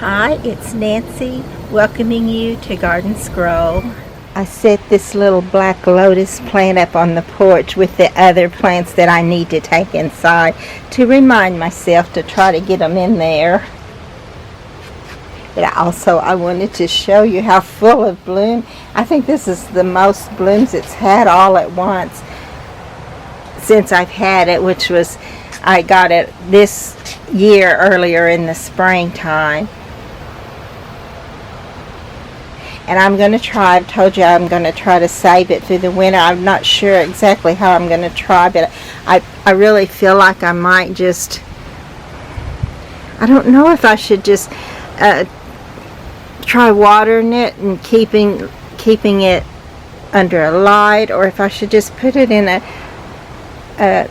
Hi, it's Nancy welcoming you to Garden Scroll. I set this little black lotus plant up on the porch with the other plants that I need to take inside to remind myself to try to get them in there. But I wanted to show you how full of bloom. I think this is the most blooms it's had all at once since I've had it, which was, I got it this year earlier in the springtime. And I'm going to try, I've told you I'm going to try to save it through the winter. I'm not sure exactly how I'm going to try, but I really feel like I might just, I don't know if I should just try watering it and keeping it under a light, or if I should just put it in a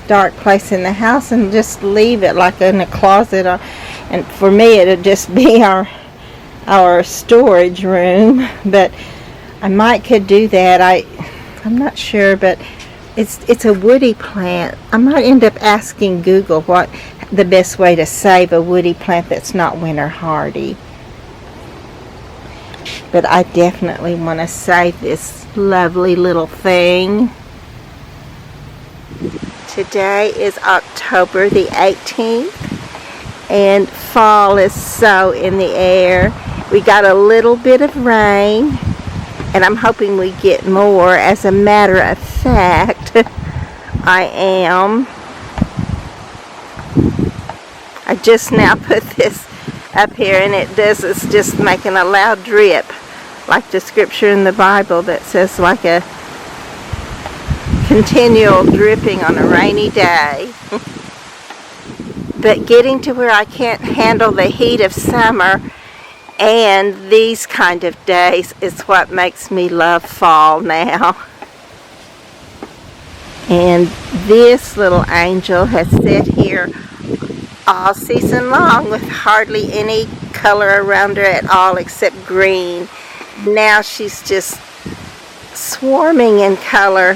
dark place in the house and just leave it like in a closet. And for me it'll just be our storage room, but I could do that. I'm not sure, but it's a woody plant. I might end up asking Google what the best way to save a woody plant that's not winter hardy. But I definitely want to save this lovely little thing. Today is October the 18th, and fall is so in the air. We got a little bit of rain, and I'm hoping we get more. As a matter of fact, I am. I just now put this up here, and it's just making a loud drip, like the scripture in the Bible that says like a continual dripping on a rainy day. But getting to where I can't handle the heat of summer and these kind of days is what makes me love fall now. And this little angel has sat here all season long with hardly any color around her at all except green. Now she's just swarming in color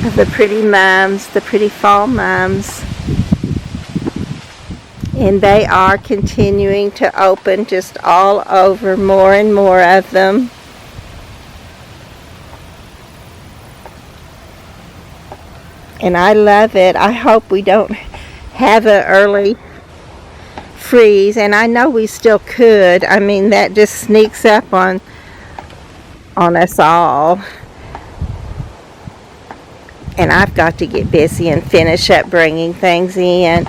of the pretty mums, the pretty fall mums. And they are continuing to open just all over, more and more of them. And I love it. I hope we don't have an early freeze, and I know we still could. I mean, that just sneaks up on us all. And I've got to get busy and finish up bringing things in.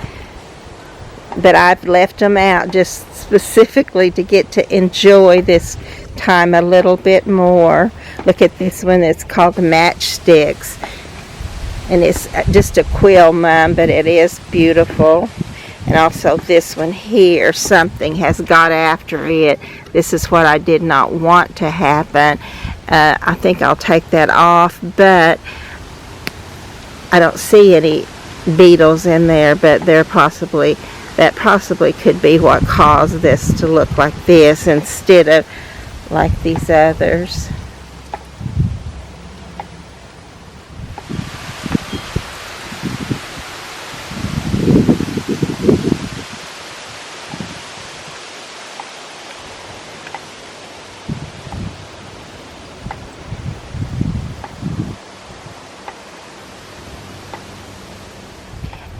But I've left them out just specifically to get to enjoy this time a little bit more. Look at this one. It's called the Matchsticks. And it's just a quill mum, but it is beautiful. And also this one here, something has got after it. This is what I did not want to happen. I think I'll take that off, but I don't see any beetles in there, but that possibly could be what caused this to look like this instead of like these others.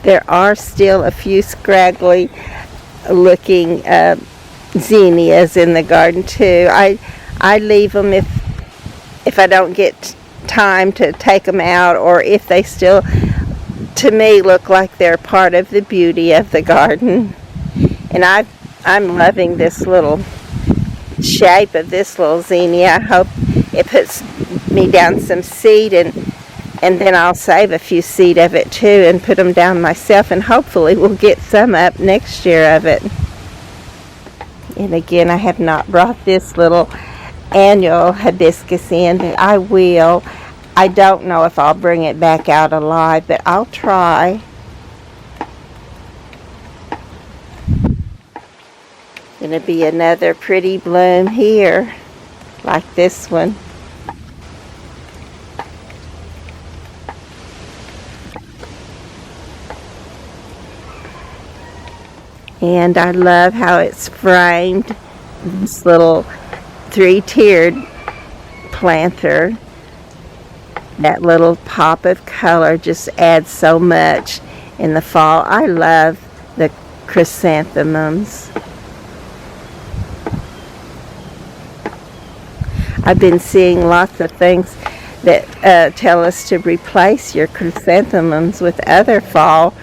There are still a few scraggly looking zinnias in the garden too. I leave them if I don't get time to take them out, or if they still, to me, look like they're part of the beauty of the garden. And I'm loving this little shape of this little zinnia. I hope it puts me down some seed, and then I'll save a few seed of it too and put them down myself, and hopefully we'll get some up next year of it. And again, I have not brought this little annual hibiscus in, but I will. I don't know if I'll bring it back out alive, but I'll try. Gonna be another pretty bloom here, like this one. And I love how it's framed, this little three-tiered planter. That little pop of color just adds so much in the fall. I love the chrysanthemums. I've been seeing lots of things that tell us to replace your chrysanthemums with other fall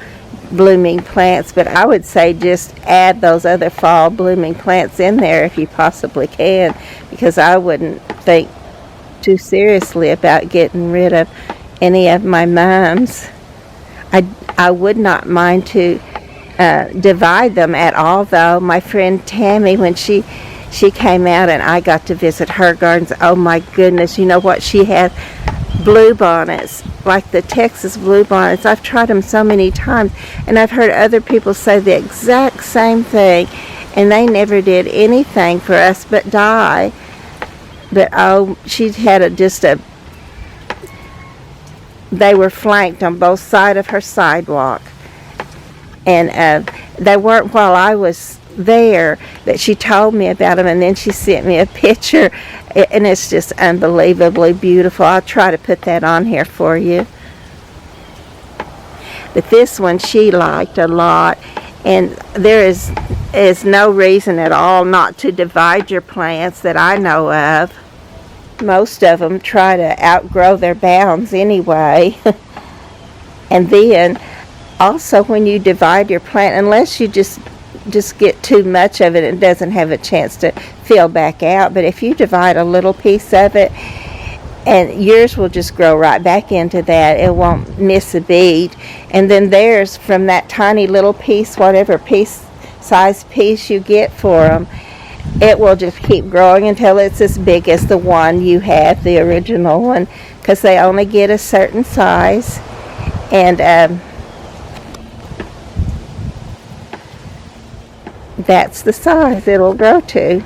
blooming plants, but I would say just add those other fall blooming plants in there if you possibly can, because I wouldn't think too seriously about getting rid of any of my mums. I would not mind to divide them at all, though. My friend Tammy, when she came out and I got to visit her gardens, oh my goodness, you know what she had? Bluebonnets, like the Texas bluebonnets. I've tried them so many times, and I've heard other people say the exact same thing, and they never did anything for us but die. But oh, she had they were flanked on both sides of her sidewalk, and they weren't while I was there, but she told me about them, and then she sent me a picture, and it's just unbelievably beautiful. I'll try to put that on here for you. But this one she liked a lot, and there is no reason at all not to divide your plants that I know of. Most of them try to outgrow their bounds anyway. And then also when you divide your plant, unless you just get too much of it doesn't have a chance to fill back out, but if you divide a little piece of it, and yours will just grow right back into that, it won't miss a beat. And then theirs, from that tiny little piece, whatever size piece you get for them, it will just keep growing until it's as big as the one you had, the original one, because they only get a certain size. And that's the size it'll grow to.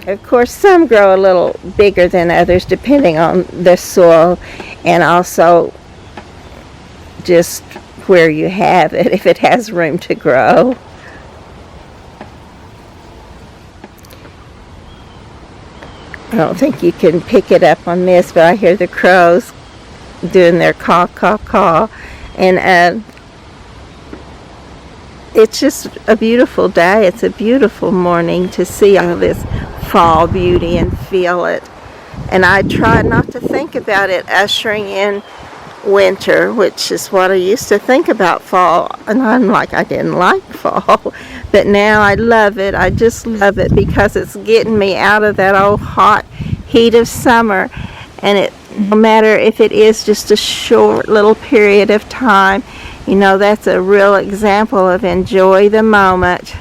Of course, some grow a little bigger than others depending on the soil, and also just where you have it, if it has room to grow. I don't think you can pick it up on this, but I hear the crows doing their caw, caw, caw. And it's just a beautiful day. It's a beautiful morning to see all this fall beauty and feel it. And I try not to think about it ushering in winter, which is what I used to think about fall. And I'm like, I didn't like fall. But now I love it. I just love it because it's getting me out of that old hot heat of summer. And no matter if it is just a short little period of time, you know, that's a real example of enjoy the moment.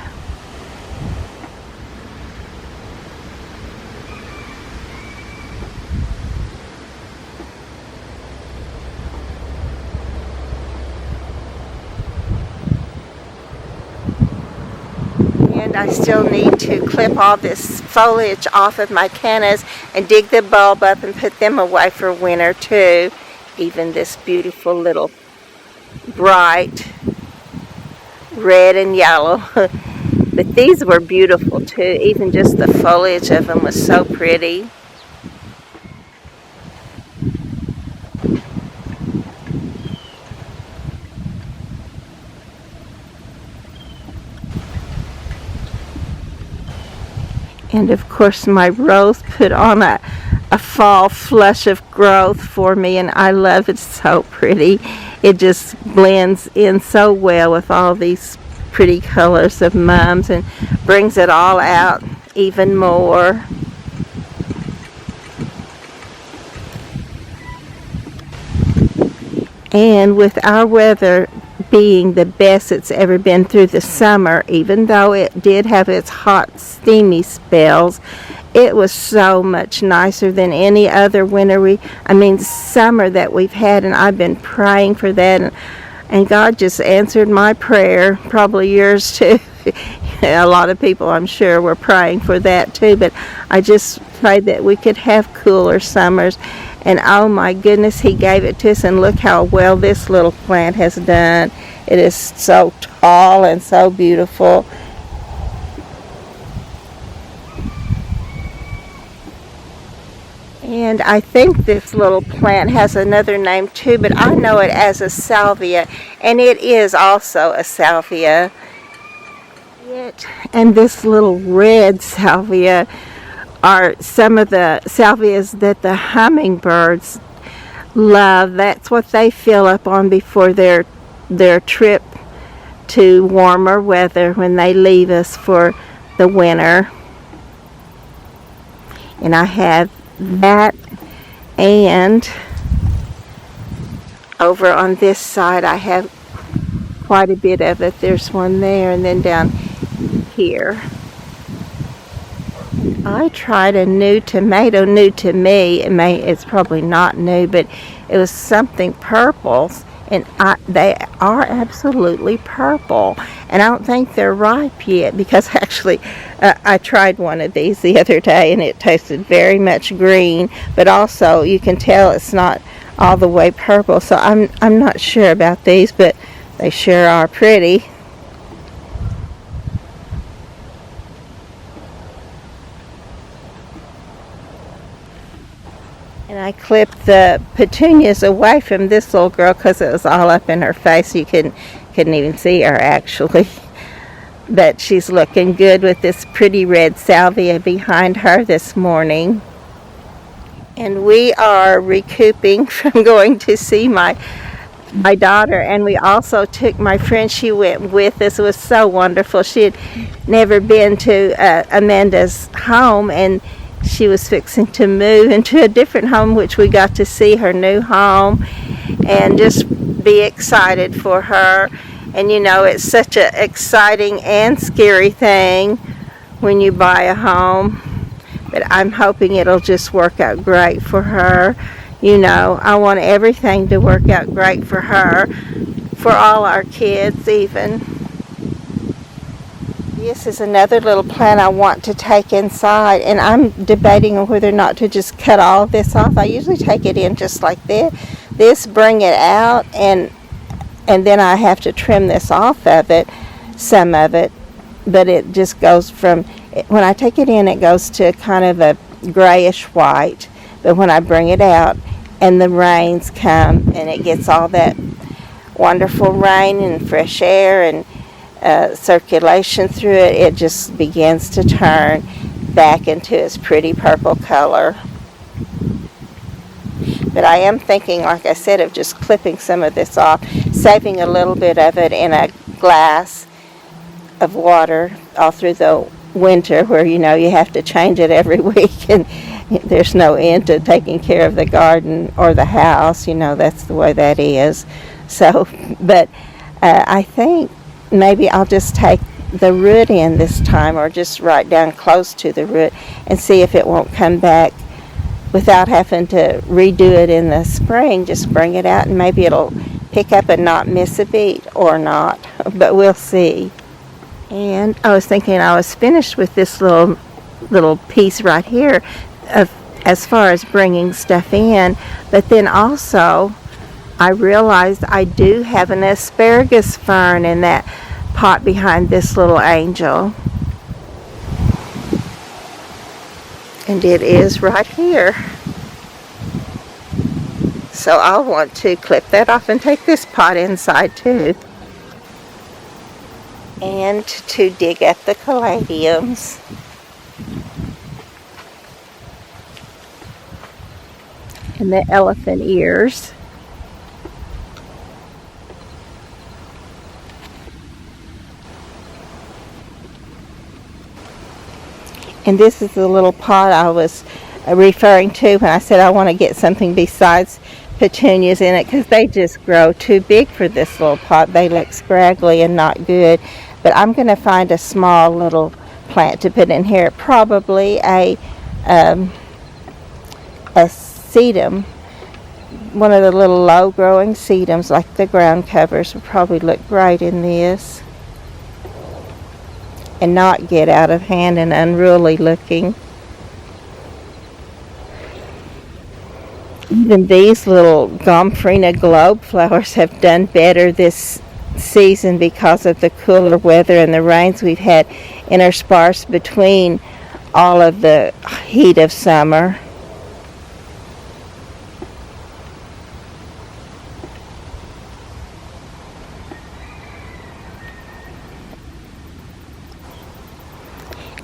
And I still need to clip all this foliage off of my cannas and dig the bulb up and put them away for winter too. Even this beautiful little bright red and yellow. But these were beautiful too. Even just the foliage of them was so pretty. And of course my rose put on a fall flush of growth for me, and I love it. So pretty. It just blends in so well with all these pretty colors of mums and brings it all out even more. And with our weather being the best it's ever been through the summer, even though it did have its hot, steamy spells, it was so much nicer than any other summer that we've had, and I've been praying for that, and God just answered my prayer, probably yours too. A lot of people, I'm sure, were praying for that too, but I just prayed that we could have cooler summers. And oh my goodness, he gave it to us, and look how well this little plant has done. It is so tall and so beautiful. And I think this little plant has another name too, but I know it as a salvia, and it is also a salvia. And this little red salvia are some of the salvias that the hummingbirds love. That's what they fill up on before their trip to warmer weather when they leave us for the winter. And I have that, and over on this side I have quite a bit of it. There's one there, and then down here I tried a new tomato. New to me, it's probably not new, but it was something purple, and they are absolutely purple, and I don't think they're ripe yet, because actually I tried one of these the other day and it tasted very much green, but also you can tell it's not all the way purple, so I'm not sure about these, but they sure are pretty. And I clipped the petunias away from this little girl because it was all up in her face. You couldn't even see her actually. But she's looking good with this pretty red salvia behind her this morning. And we are recouping from going to see my daughter, and we also took my friend. She went with us. It was so wonderful. She had never been to Amanda's home, and she was fixing to move into a different home, which we got to see her new home and just be excited for her. And you know, it's such an exciting and scary thing when you buy a home, but I'm hoping it'll just work out great for her. You know, I want everything to work out great for her, for all our kids even. This is another little plant I want to take inside, and I'm debating on whether or not to just cut all of this off. I usually take it in just like this, bring it out, and then I have to trim this off of it, some of it, but it just goes from, when I take it in, it goes to kind of a grayish white, but when I bring it out and the rains come and it gets all that wonderful rain and fresh air and circulation through it, it just begins to turn back into its pretty purple color. But I am thinking, like I said, of just clipping some of this off, saving a little bit of it in a glass of water all through the winter, where you know you have to change it every week, and there's no end to taking care of the garden or the house. You know, that's the way that is. So, but I think maybe I'll just take the root in this time, or just right down close to the root, and see if it won't come back without having to redo it in the spring. Just bring it out and maybe it'll pick up and not miss a beat, or not, but we'll see. And I was thinking I was finished with this little piece right here of, as far as bringing stuff in, but then also I realized I do have an asparagus fern in that pot behind this little angel. And it is right here. So I'll want to clip that off and take this pot inside too. And to dig up the caladiums. And the elephant ears. And this is the little pot I was referring to when I said I want to get something besides petunias in it, because they just grow too big for this little pot. They look scraggly and not good. But I'm going to find a small little plant to put in here. Probably a sedum. One of the little low-growing sedums, like the ground covers, would probably look great in this. and not get out of hand and unruly looking. Even these little Gomphrena globe flowers have done better this season because of the cooler weather and the rains we've had interspersed between all of the heat of summer.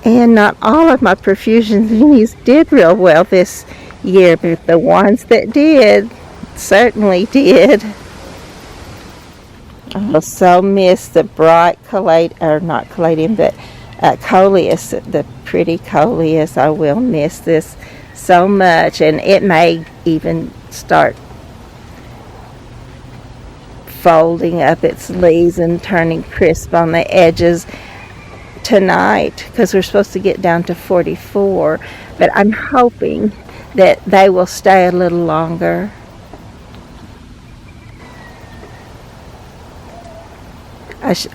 And not all of my profusion zinnias did real well this year, but the ones that did certainly did. I so miss the bright or not caladium, but coleus, the pretty coleus. I will miss this so much, and it may even start folding up its leaves and turning crisp on the edges tonight, because we're supposed to get down to 44, but I'm hoping that they will stay a little longer.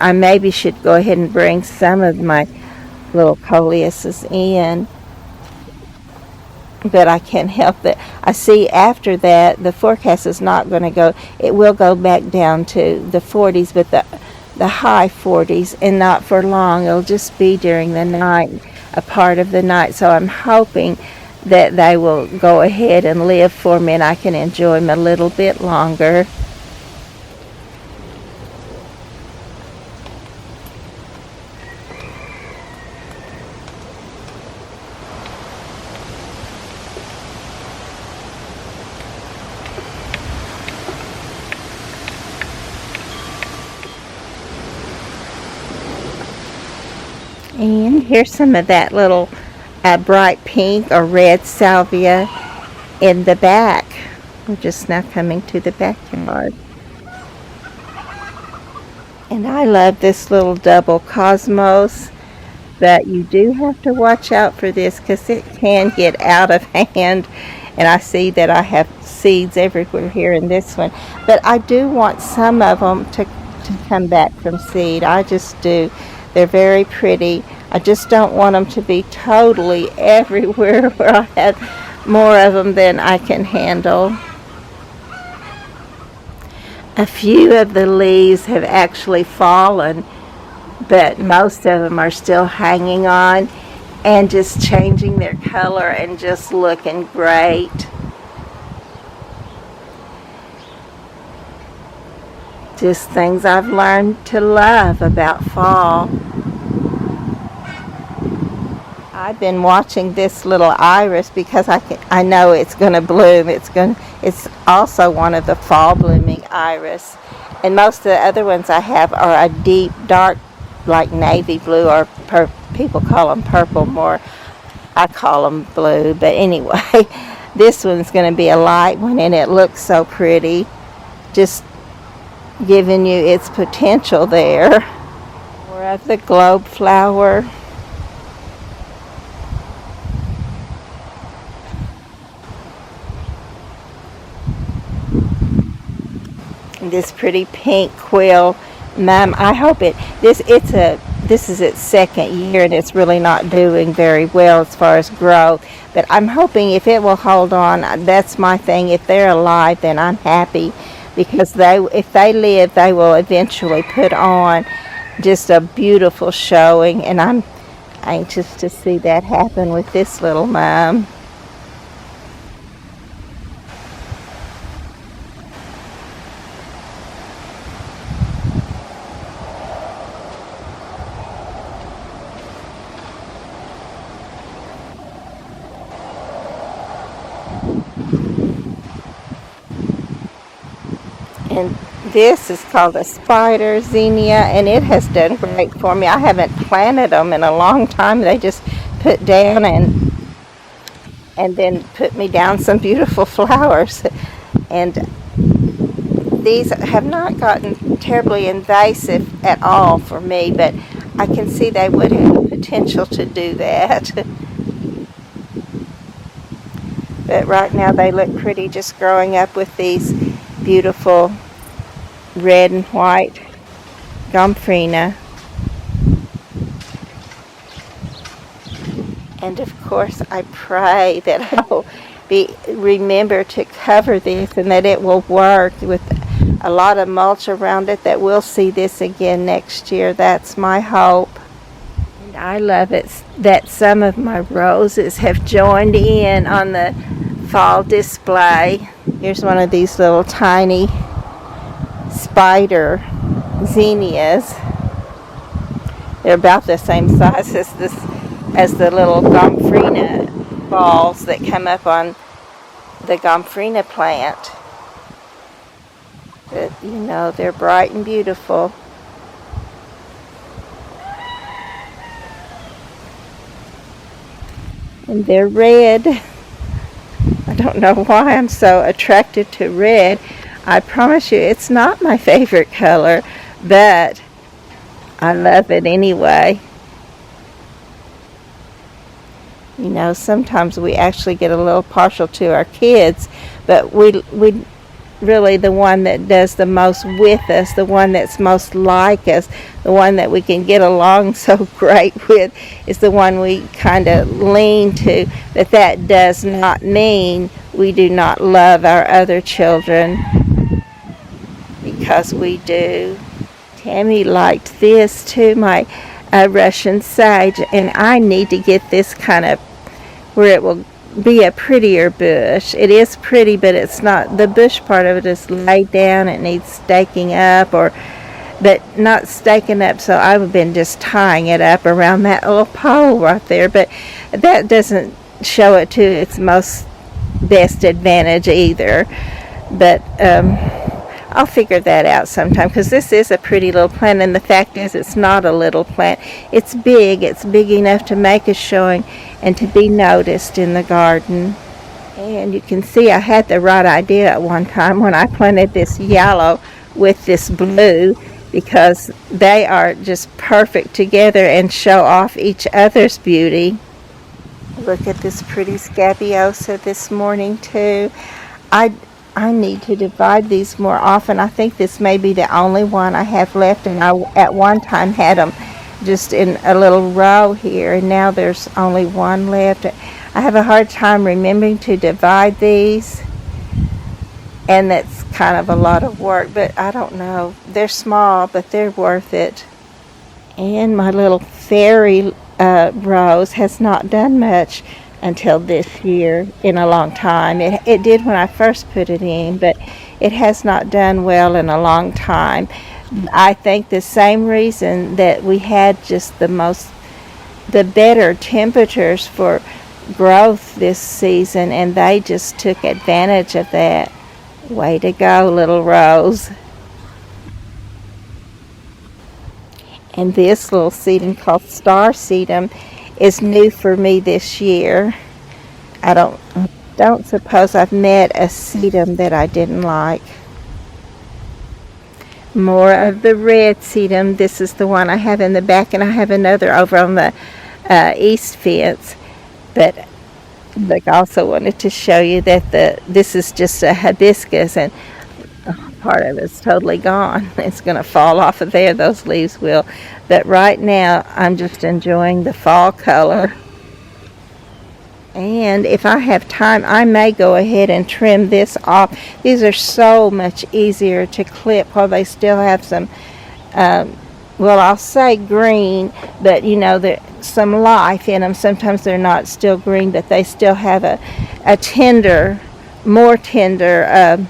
I maybe should go ahead and bring some of my little coleuses in, but I can't help it. I see after that the forecast is not going to go, it will go back down to the 40s, but the high 40s, and not for long. It'll just be during the night, a part of the night. So I'm hoping that they will go ahead and live for me and I can enjoy them a little bit longer. And here's some of that little bright pink or red salvia in the back. We're just now coming to the backyard. And I love this little double cosmos, but you do have to watch out for this because it can get out of hand. And I see that I have seeds everywhere here in this one. But I do want some of them to come back from seed. I just do. They're very pretty. I just don't want them to be totally everywhere where I have more of them than I can handle. A few of the leaves have actually fallen, but most of them are still hanging on and just changing their color and just looking great. Just things I've learned to love about fall. I've been watching this little iris because I know it's going to bloom. It's also one of the fall blooming iris. And most of the other ones I have are a deep dark like navy blue, or people call them purple more. I call them blue, but anyway, this one's going to be a light one and it looks so pretty. Just giving you its potential there. More of the globe flower. This pretty pink quill. I hope this is its second year and it's really not doing very well as far as growth. But I'm hoping if it will hold on, that's my thing. If they're alive, then I'm happy, because if they live, they will eventually put on just a beautiful showing, and I'm anxious to see that happen with this little mum. And this is called a spider zinnia, and it has done great for me. I haven't planted them in a long time. They just put down and then put me down some beautiful flowers. And these have not gotten terribly invasive at all for me, but I can see they would have the potential to do that. But right now they look pretty, just growing up with these beautiful red and white Gomphrena. And of course, I pray that I'll remember to cover this and that it will work with a lot of mulch around it, that we'll see this again next year. That's my hope. And I love it that some of my roses have joined in on the fall display. Here's one of these little tiny spider zinnias. They're about the same size as the little gomphrena balls that come up on the gomphrena plant. But you know, they're bright and beautiful. And they're red. I don't know why I'm so attracted to red. I promise you, it's not my favorite color, but I love it anyway. You know, sometimes we actually get a little partial to our kids, but we really, the one that does the most with us, the one that's most like us, the one that we can get along so great with, is the one we kind of lean to. But that does not mean we do not love our other children, because we do. Tammy liked this too, my Russian sage, and I need to get this kind of where it will be a prettier bush. It is pretty, but it's not, the bush part of it is laid down. It needs staking up, but not staking up, so I've been just tying it up around that little pole right there, but that doesn't show it to its most best advantage either. But I'll figure that out sometime, because this is a pretty little plant, and the fact is it's not a little plant. It's big enough to make a showing and to be noticed in the garden. And you can see I had the right idea at one time when I planted this yellow with this blue, because they are just perfect together and show off each other's beauty. Look at this pretty scabiosa this morning too. I need to divide these more often. I think this may be the only one I have left, and I at one time had them just in a little row here, and now there's only one left. I have a hard time remembering to divide these, and that's kind of a lot of work, but I don't know. They're small, but they're worth it. And my little fairy rose has not done much until this year in a long time. It did when I first put it in, but it has not done well in a long time. I think the same reason that we had just the better temperatures for growth this season, and they just took advantage of that. Way to go, little rose. And this little sedum called star sedum is new for me this year. I don't suppose I've met a sedum that I didn't like. More of the red sedum. This is the one I have in the back, and I have another over on the east fence. But look, I also wanted to show you that this is just a hibiscus, and part of it's totally gone. It's going to fall off of there, those leaves will. But right now, I'm just enjoying the fall color. And if I have time, I may go ahead and trim this off. These are so much easier to clip while they still have some, well, I'll say green, but you know, there's some life in them. Sometimes they're not still green, but they still have a tender, more tender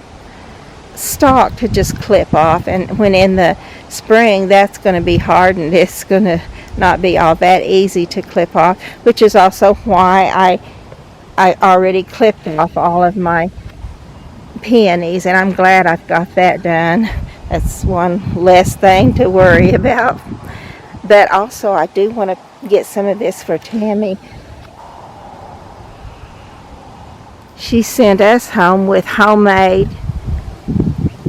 stalk to just clip off. And when in the spring, that's going to be hardened. It's going to not be all that easy to clip off, which is also why I already clipped off all of my peonies, and I'm glad I've got that done. That's one less thing to worry about. But also I do want to get some of this for Tammy. She sent us home with homemade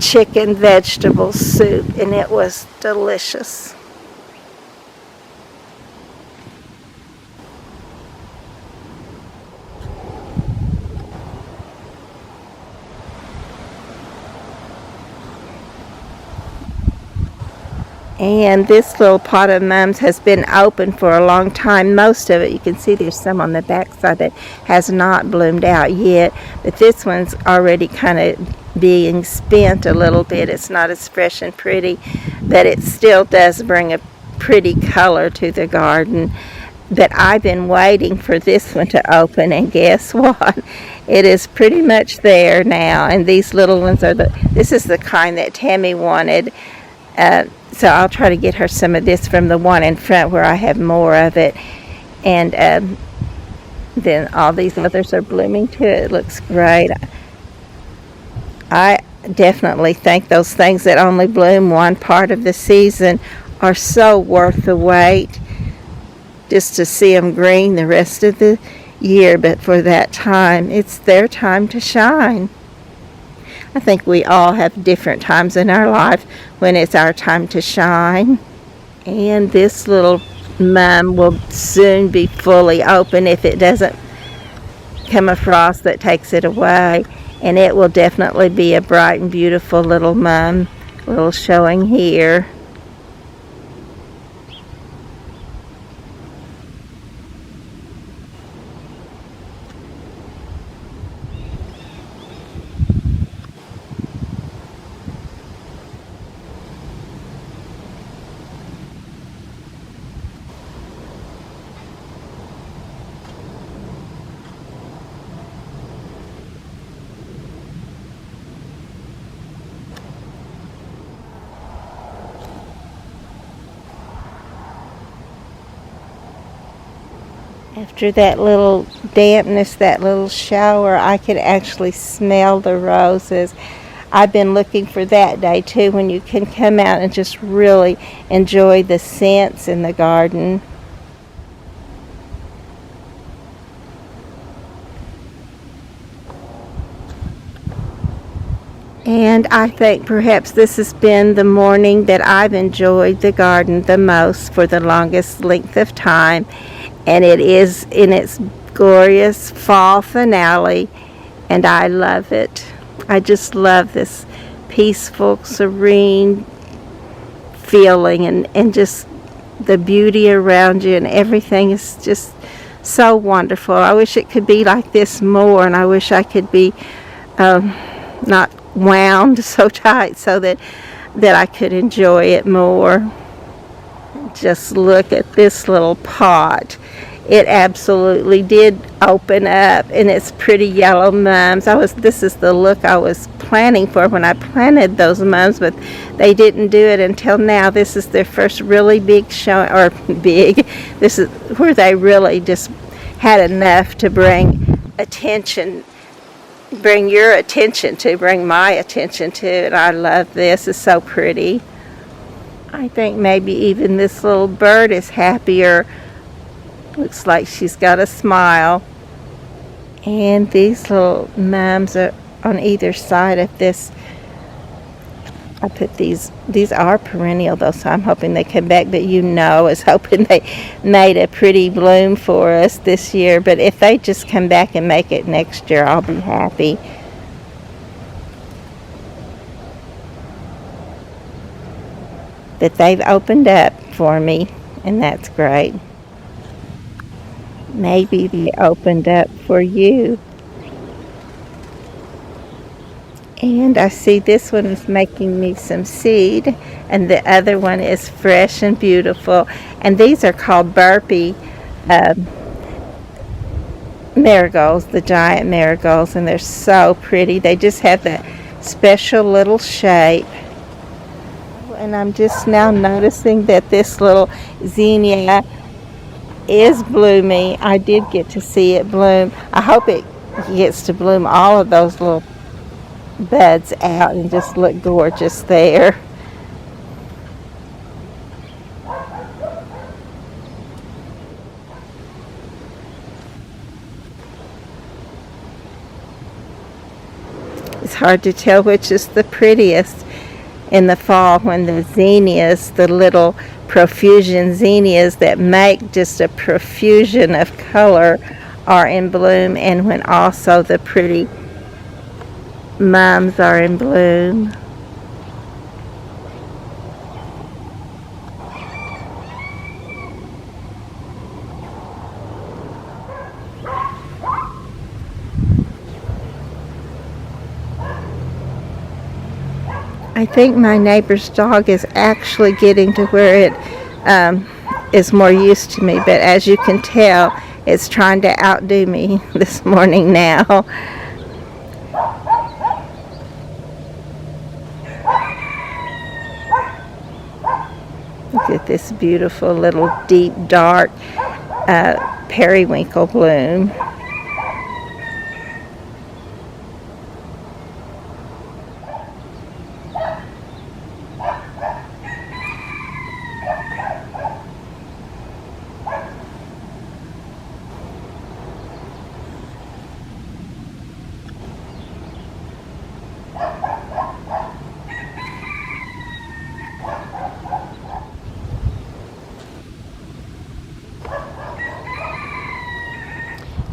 chicken vegetable soup, and it was delicious. And this little pot of mums has been open for a long time. Most of it, you can see there's some on the back side that has not bloomed out yet. But this one's already kind of being spent a little bit. It's not as fresh and pretty, but it still does bring a pretty color to the garden. But I've been waiting for this one to open, and guess what? It is pretty much there now. And these little ones are this is the kind that Tammy wanted. So I'll try to get her some of this from the one in front where I have more of it. And then all these others are blooming too. It looks great. I definitely think those things that only bloom one part of the season are so worth the wait, just to see them green the rest of the year. But for that time, it's their time to shine. I think we all have different times in our life when it's our time to shine. And this little mum will soon be fully open if it doesn't come a frost that takes it away. And it will definitely be a bright and beautiful little mum. A little showing here. After that little dampness, that little shower, I could actually smell the roses. I've been looking for that day too, when you can come out and just really enjoy the scents in the garden. And I think perhaps this has been the morning that I've enjoyed the garden the most for the longest length of time. And it is in its glorious fall finale, and I love it. I just love this peaceful, serene feeling, and just the beauty around you, and everything is just so wonderful. I wish it could be like this more, and I wish I could be not wound so tight so that I could enjoy it more. Just look at this little pot. It absolutely did open up, and it's pretty yellow mums. This is the look I was planning for when I planted those mums, but they didn't do it until now. This is their first really big show, or big. This is where they really just had enough to bring your attention to, bring my attention to, and I love this. It's so pretty. I think maybe even this little bird is happier. Looks like she's got a smile. And these little mums are on either side of this. I put these are perennial though, so I'm hoping they come back, but I was hoping they made a pretty bloom for us this year. But if they just come back and make it next year, I'll be happy. But they've opened up for me, and that's great. Maybe they opened up for you. And I see this one is making me some seed, and the other one is fresh and beautiful. And these are called burpee marigolds, the giant marigolds, and they're so pretty. They just have that special little shape. And I'm just now noticing that this little zinnia is blooming. I did get to see it bloom. I hope it gets to bloom all of those little buds out and just look gorgeous there. It's hard to tell which is the prettiest in the fall, when the zinnias, the little profusion zinnias that make just a profusion of color, are in bloom, and when also the pretty mums are in bloom. I think my neighbor's dog is actually getting to where it is more used to me, but as you can tell, it's trying to outdo me this morning now. Look at this beautiful little deep dark periwinkle bloom.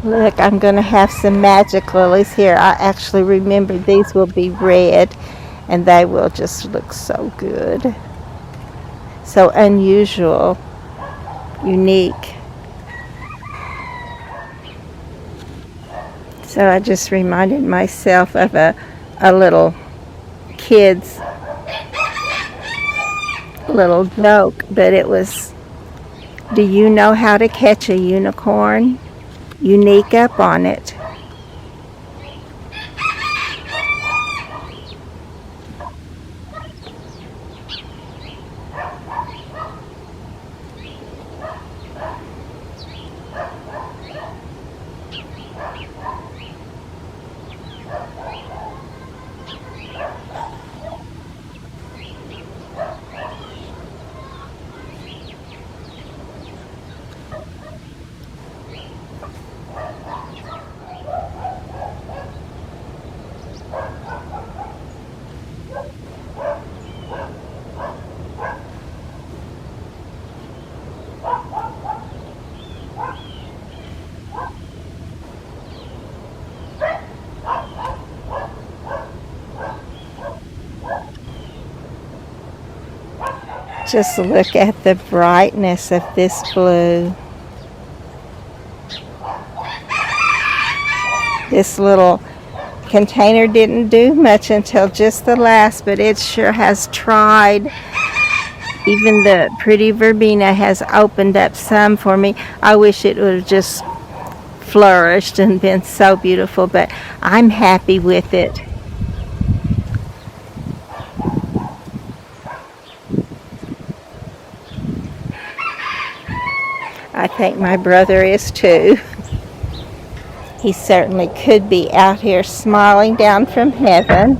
Look, I'm going to have some magic lilies here. I actually remember these will be red, and they will just look so good. So unusual, unique. So I just reminded myself of a little kid's little joke, but it was, do you know how to catch a unicorn? Unique up on it. Just look at the brightness of this blue. This little container didn't do much until just the last, but it sure has tried. Even the pretty verbena has opened up some for me. I wish it would have just flourished and been so beautiful, but I'm happy with it. I think my brother is too. He certainly could be out here smiling down from heaven,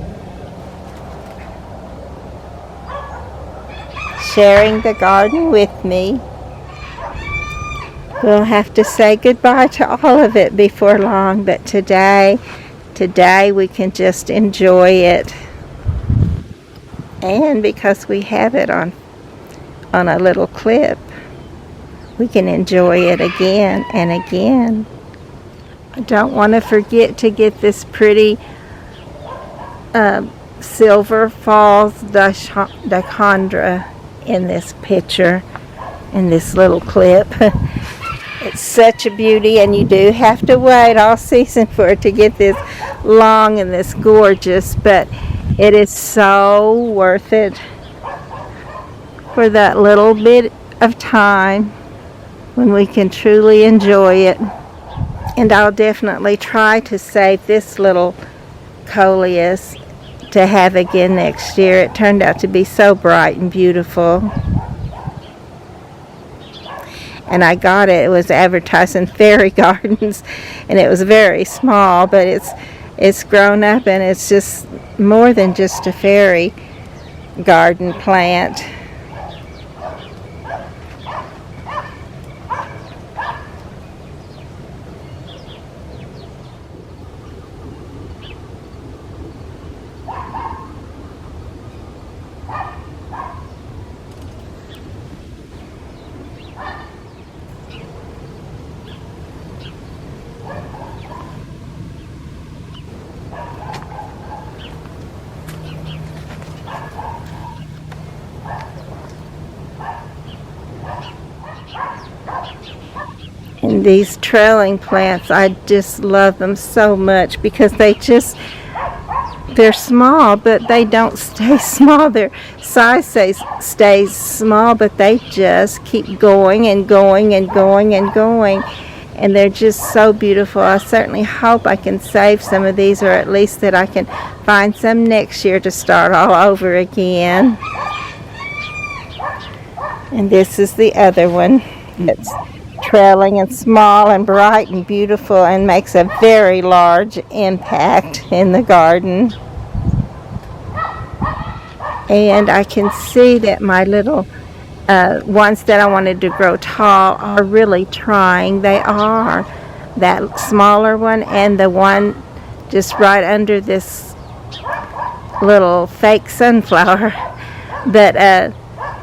sharing the garden with me. We'll have to say goodbye to all of it before long, but today we can just enjoy it. And because we have it on a little clip, we can enjoy it again and again. I don't want to forget to get this pretty silver falls dichondra in this picture, in this little clip. It's such a beauty, and you do have to wait all season for it to get this long and this gorgeous, but it is so worth it for that little bit of time when we can truly enjoy it. And I'll definitely try to save this little coleus to have again next year. It turned out to be so bright and beautiful. And I got it. It was advertised in Fairy Gardens, and it was very small, but it's grown up, and it's just more than just a fairy garden plant. And these trailing plants, I just love them so much because they just they're small, but they don't stay small. Their size stays small, but they just keep going and going and going and going. And they're just so beautiful. I certainly hope I can save some of these, or at least that I can find some next year to start all over again. And this is the other one. It's trailing and small and bright and beautiful and makes a very large impact in the garden. And I can see that my little ones that I wanted to grow tall are really trying. They are. That smaller one and the one just right under this little fake sunflower. But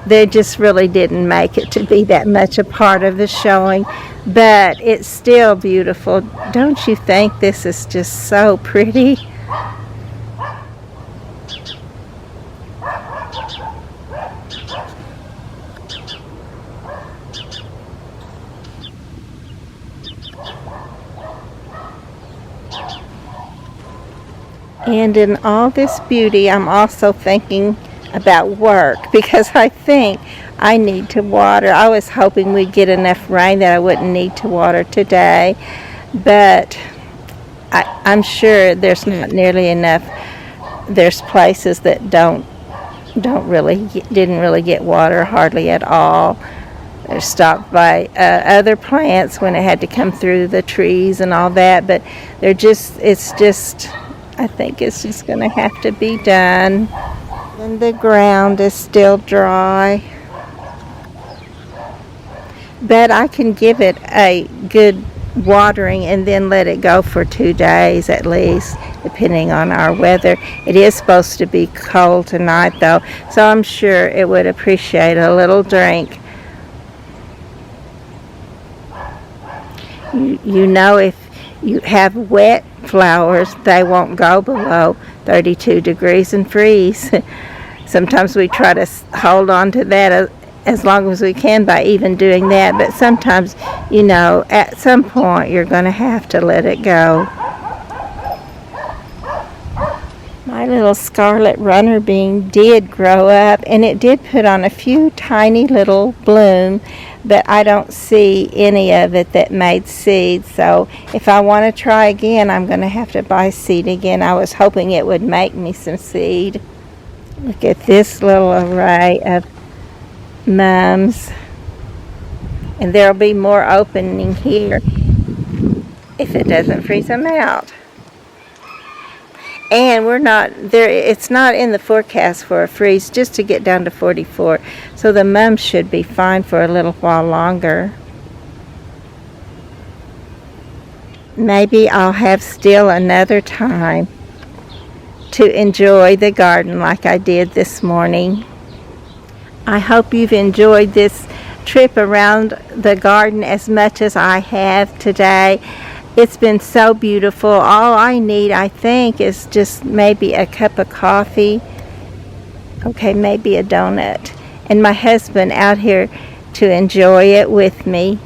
they just really didn't make it to be that much a part of the showing. But it's still beautiful. Don't you think this is just so pretty? And in all this beauty, I'm also thinking about work, because I think I need to water. I was hoping we'd get enough rain that I wouldn't need to water today, but I'm sure there's not nearly enough. There's places that didn't really get water hardly at all. They're stopped by other plants when it had to come through the trees and all that, but I think it's just going to have to be done. And the ground is still dry. But I can give it a good watering and then let it go for 2 days at least, depending on our weather. It is supposed to be cold tonight though, so I'm sure it would appreciate a little drink. You know, if you have wet flowers, they won't go below 32 degrees and freeze. Sometimes we try to hold on to that as long as we can by even doing that, but sometimes, you know, at some point you're going to have to let it go. My little scarlet runner bean did grow up, and it did put on a few tiny little blooms, but I don't see any of it that made seed. So if I want to try again, I'm going to have to buy seed again. I was hoping it would make me some seed. Look at this little array of mums. And there'll be more opening here if it doesn't freeze them out. And we're not there, it's not in the forecast for a freeze, just to get down to 44. So the mums should be fine for a little while longer. Maybe I'll have still another time to enjoy the garden like I did this morning. I hope you've enjoyed this trip around the garden as much as I have today. It's been so beautiful. All I need, I think, is just maybe a cup of coffee. Okay, maybe a donut. And my husband out here to enjoy it with me.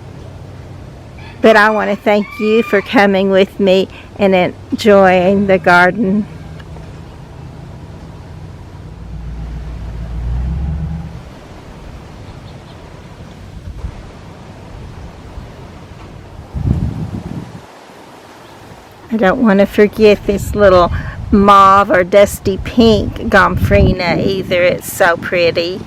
But I want to thank you for coming with me and enjoying the garden. I don't want to forget this little mauve or dusty pink gomphrena either. It's so pretty.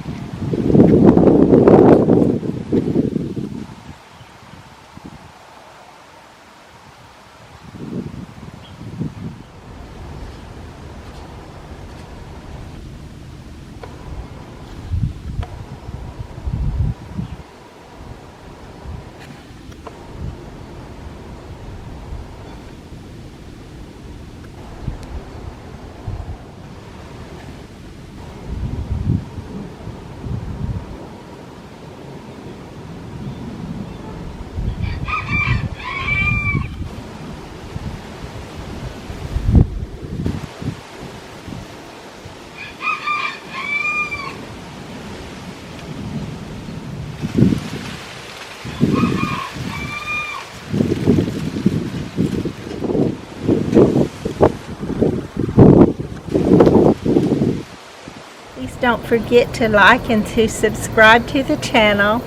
don't forget to like and to subscribe to the channel.